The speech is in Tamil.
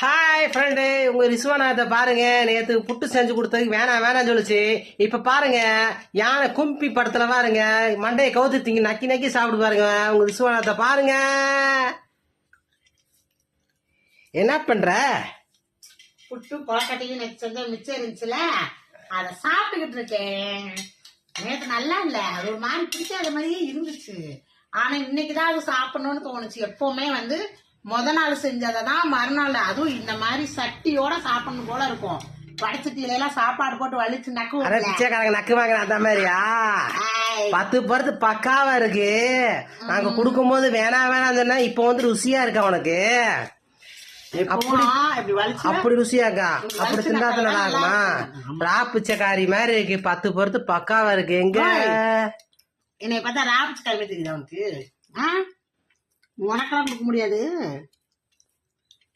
ஹாய் ஃப்ரெண்டு, உங்க ரிஸ்வானாத்தை பாருங்க. நேற்று புட்டு செஞ்சு கொடுத்ததுக்கு வேணாம் சொல்லுச்சு. இப்ப பாருங்க, யானை கும்பி படத்துல பாருங்க, மண்டையை கவுத்து திங்கி நக்கி நக்கி சாப்பிடு பாருங்க. உங்க ரிஸ்வானாத்தை பாருங்க. என்ன பண்ற? புட்டு கொலக்கட்டையும் நேற்று செஞ்ச மிச்சம் இருந்துச்சுல, அதை சாப்பிட்டுக்கிட்டு இருக்கேன். நேற்று நல்லா இல்ல, அது ஒரு மாதிரி பிடிக்காத மாதிரியே இருந்துச்சு. ஆனா இன்னைக்குதான் அது சாப்பிடணும்னு தோணுச்சு. எப்பவுமே முத நாள் செஞ்சதான் மறுநாள், அதுவும் இந்த மாதிரி சட்டியோட சாப்பிடணும் போல இருக்கும். வடச்சட்டியில எல்லாம் சாப்பாடு போட்டு வலிச்சு பிச்சைக்காரங்க நக்குவாங்க அந்த மாதிரியா? 10 பருத்து பக்காவா இருக்கு. நாங்க குடுக்கும் போது வேணாம் சொன்னா இப்ப ருசியா இருக்கா உனக்கு? அப்படி ருசியாக்கா? அப்படி திண்டா நல்லா இருக்குமா? ராப்பிச்சக்காரி மாதிரி இருக்கு. 10 பருத்து பக்காவா இருக்கு. எங்க என்னை பார்த்தா ராப்பிச்சக்காரி தெரியுதா உனக்கு? உனக்கெல்லாம் கொடுக்க முடியாது.